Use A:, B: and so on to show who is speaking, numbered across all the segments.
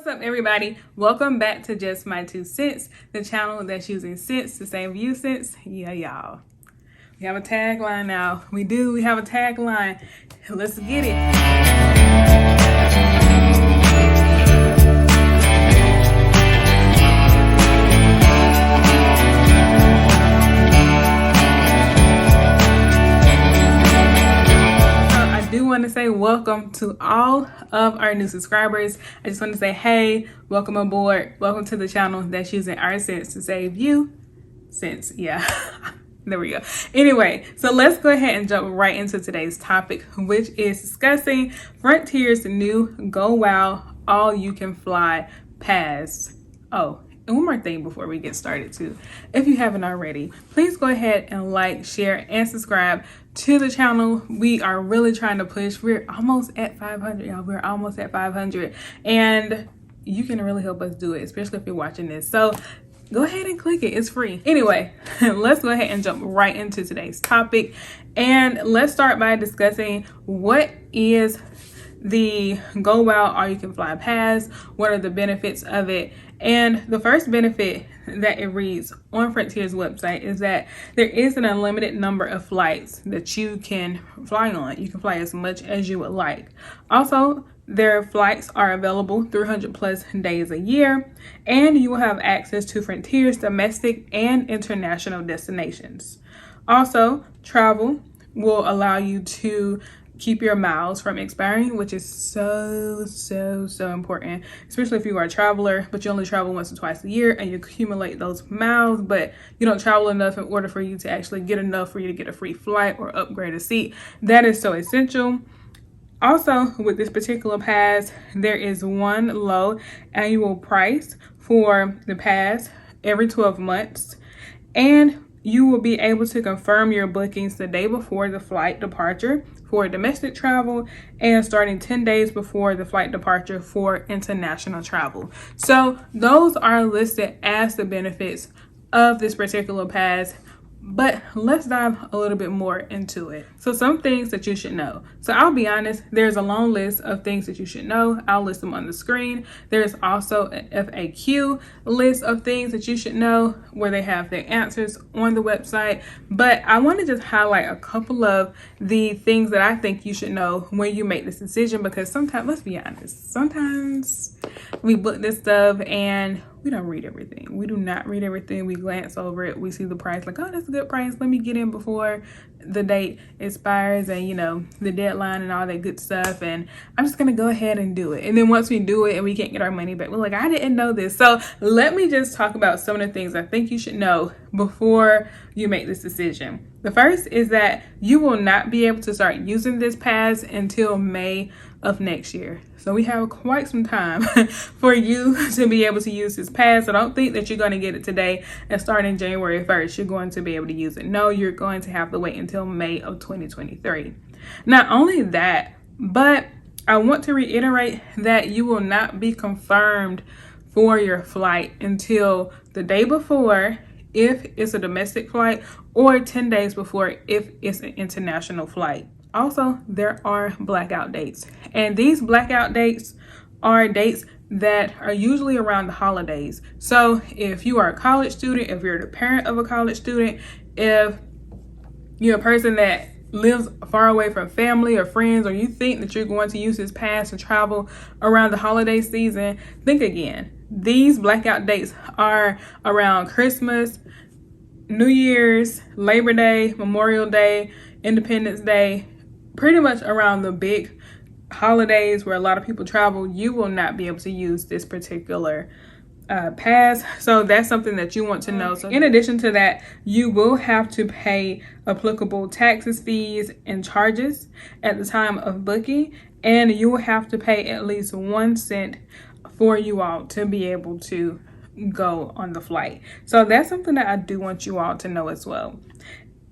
A: What's up, everybody? Welcome back to Just My 2 Cents, the channel that's using sense to save you cents. Yeah, y'all. We have a tagline now. We have a tagline. Let's get it. Want to say welcome to all of our new subscribers. I just want to say, hey, welcome aboard. Welcome to the channel that's using our cents to save you cents. Yeah. There we go. Anyway, so let's go ahead and jump right into today's topic, which is discussing Frontier's new Go Wow All You Can Fly Pass. Oh, and one more thing before we get started too. If you haven't already, please go ahead and like, share, and subscribe to the channel. We are really trying to push. We're almost at 500, y'all. We're almost at 500. And you can really help us do it, especially if you're watching this. So go ahead and click it. It's free. Anyway, let's go ahead and jump right into today's topic. And let's start by discussing what is the Go Wow All You Can Fly Pass. What are the benefits of it? And the first benefit that it reads on Frontier's website is that there is an unlimited number of flights that you can fly on. You can fly as much as you would like. Also, their flights are available 300 plus days a year, and you will have access to Frontier's domestic and international destinations. Also, travel will allow you to keep your miles from expiring, which is so important, especially if you are a traveler, but you only travel once or twice a year and you accumulate those miles, but you don't travel enough in order for you to actually get enough for you to get a free flight or upgrade a seat. That is so essential. Also, with this particular pass, there is one low annual price for the pass every 12 months, and you will be able to confirm your bookings the day before the flight departure for domestic travel and starting 10 days before the flight departure for international travel. So those are listed as the benefits of this particular pass. But let's dive a little bit more into it. So some things that you should know. So I'll be honest, there's a long list of things that you should know. I'll list them on the screen. There's also an FAQ list of things that you should know where they have their answers on the website. But I want to just highlight a couple of the things that I think you should know when you make this decision, because sometimes, let's be honest, sometimes we book this stuff and we don't read everything. We do not read everything. We glance over it. We see the price like, oh, that's a good price. Let me get in before the date expires and, you know, the deadline and all that good stuff. And I'm just going to go ahead and do it. And then once we do it and we can't get our money back, we're like, I didn't know this. So let me just talk about some of the things I think you should know before you make this decision. The first is that you will not be able to start using this pass until May of next year. So we have quite some time for you to be able to use this pass. I don't think that you're going to get it today and starting January 1st, you're going to be able to use it. No, you're going to have to wait until May of 2023. Not only that, but I want to reiterate that you will not be confirmed for your flight until the day before if it's a domestic flight, or 10 days before if it's an international flight. Also, there are blackout dates, and these blackout dates are dates that are usually around the holidays. So if you are a college student, if you're the parent of a college student, if you're a person that lives far away from family or friends, or you think that you're going to use this pass to travel around the holiday season, think again. These blackout dates are around Christmas, New Year's, Labor Day, Memorial Day, Independence Day, pretty much around the big holidays where a lot of people travel. You will not be able to use this particular pass. So that's something that you want to know. So in addition to that, you will have to pay applicable taxes, fees, and charges at the time of booking, and you will have to pay at least 1 cent for you all to be able to go on the flight. So that's something that I do want you all to know as well.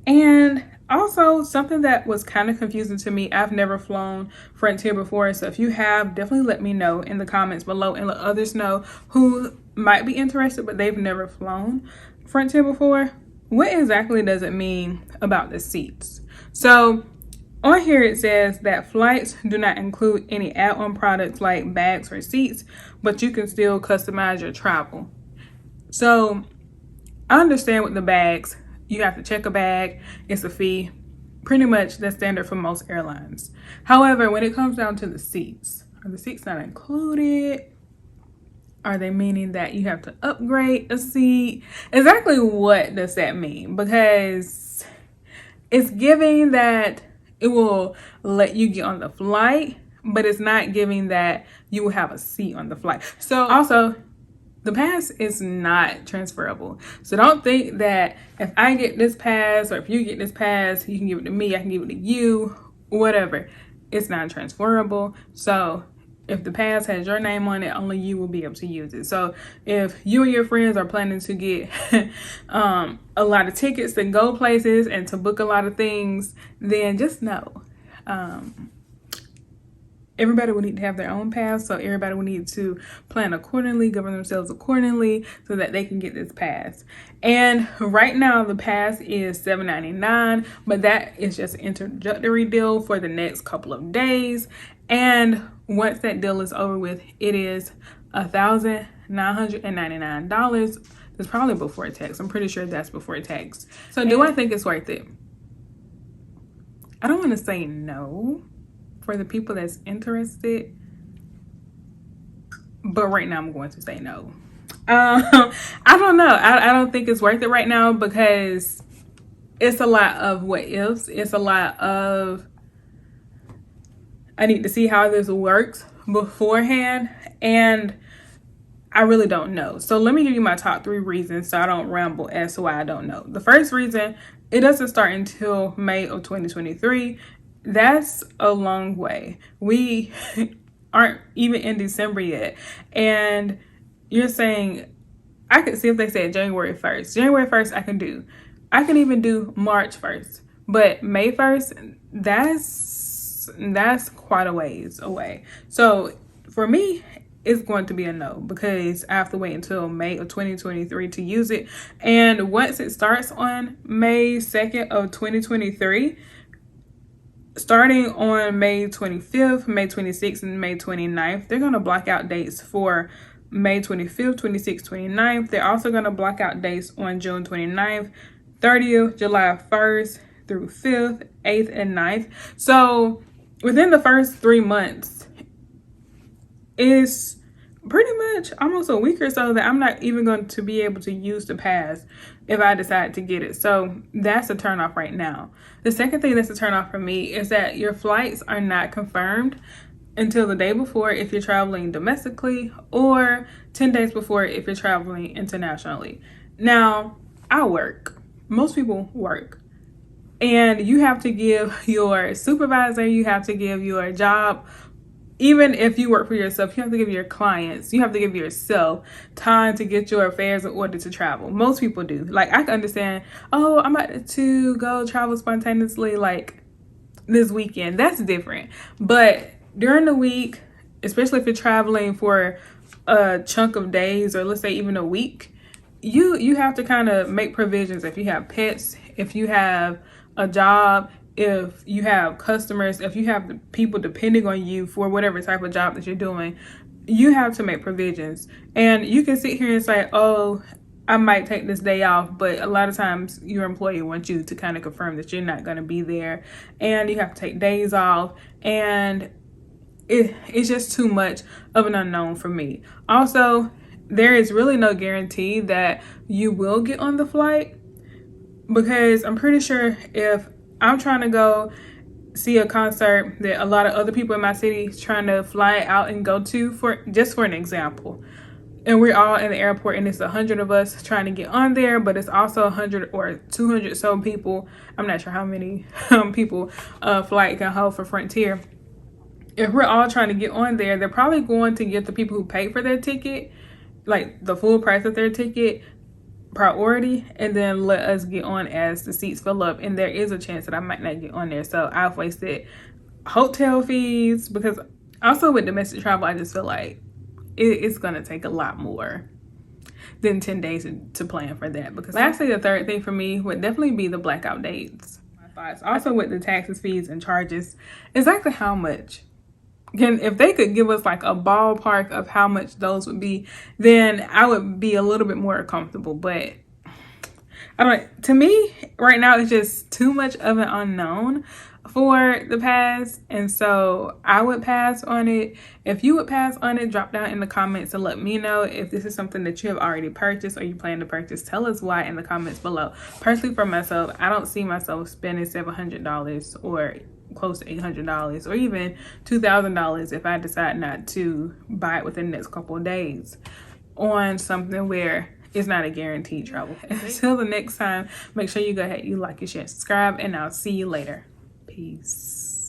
A: And also something that was kind of confusing to me, I've never flown Frontier before, so if you have, definitely let me know in the comments below and let others know who might be interested but they've never flown Frontier before. What exactly does it mean about the seats? So On here it says that flights do not include any add-on products like bags or seats, but you can still customize your travel. So I understand with the bags, you have to check a bag, it's a fee. Pretty much that's standard for most airlines. However, when it comes down to the seats, are the seats not included? Are they meaning that you have to upgrade a seat? Exactly what does that mean? Because it's giving that it will let you get on the flight, but it's not giving that you will have a seat on the flight. So also, the pass is not transferable. So don't think that if I get this pass or if you get this pass, you can give it to me, I can give it to you, whatever. It's not transferable. So if the pass has your name on it, only you will be able to use it. So if you and your friends are planning to get a lot of tickets to go places and to book a lot of things, then just know everybody will need to have their own pass. So everybody will need to plan accordingly, govern themselves accordingly so that they can get this pass. And right now the pass is $7.99, but that is just an introductory deal for the next couple of days. And once that deal is over with, it is $1,999. That's probably before tax. I'm pretty sure that's before tax. So do I think it's worth it? I don't want to say no for the people that's interested, but right now I'm going to say no. I don't know. I don't think it's worth it right now because it's a lot of what ifs. It's a lot of I need to see how this works beforehand, and I really don't know. So let me give you my top 3 reasons so I don't ramble as to why I don't know. The first reason, it doesn't start until May of 2023. That's a long way. We aren't even in December yet. And you're saying, I could see if they said January 1st. January 1st I can do. I can even do March 1st. But May 1st, that's quite a ways away. So for me, it's going to be a no because I have to wait until May of 2023 to use it. And once it starts on May 2nd of 2023, starting on May 25th, May 26th, and May 29th, they're going to block out dates for May 25th, 26th, 29th. They're also going to block out dates on June 29th, 30th, July 1st through 5th, 8th, and 9th. So within the first 3 months, it's pretty much almost a week or so that I'm not even going to be able to use the pass if I decide to get it. So that's a turnoff right now. The second thing that's a turnoff for me is that your flights are not confirmed until the day before if you're traveling domestically or 10 days before if you're traveling internationally. Now, I work. Most people work. And you have to give your supervisor, you have to give your job, even if you work for yourself, you have to give your clients, you have to give yourself time to get your affairs in order to travel. Most people do. Like, I can understand, oh, I'm about to go travel spontaneously like this weekend. That's different. But during the week, especially if you're traveling for a chunk of days or let's say even a week, you have to kind of make provisions. If you have pets, if you have a job, if you have customers, if you have people depending on you for whatever type of job that you're doing, you have to make provisions. And you can sit here and say, oh, I might take this day off, but a lot of times your employer wants you to kind of confirm that you're not going to be there, and you have to take days off, and it's just too much of an unknown for me. Also, there is really no guarantee that you will get on the flight, because I'm pretty sure if I'm trying to go see a concert that a lot of other people in my city is trying to fly out and go to, for an example, and we're all in the airport and it's 100 of us trying to get on there, but it's also 100 or 200 so people, I'm not sure how many people a flight can hold for Frontier. If we're all trying to get on there, they're probably going to get the people who paid for their ticket, like the full price of their ticket, priority, and then let us get on as the seats fill up. And there is a chance that I might not get on there, so I've wasted hotel fees, because also with domestic travel, I just feel like it's gonna take a lot more than 10 days to plan for that. Because lastly, the third thing for me would definitely be the blackout dates. thoughts. Also with the taxes, fees, and charges, exactly how much? If they could give us like a ballpark of how much those would be, then I would be a little bit more comfortable. But I don't, to me right now it's just too much of an unknown for the pass, and so I would pass on it. If you would pass on it, drop down in the comments and let me know if this is something that you have already purchased or you plan to purchase. Tell us why in the comments below. Personally, for myself, I don't see myself spending $700 or close to $800 or even $2,000 if I decide not to buy it within the next couple of days on something where it's not a guaranteed travel. Until the next time, make sure you go ahead, you like, you share, subscribe, and I'll see you later. Peace.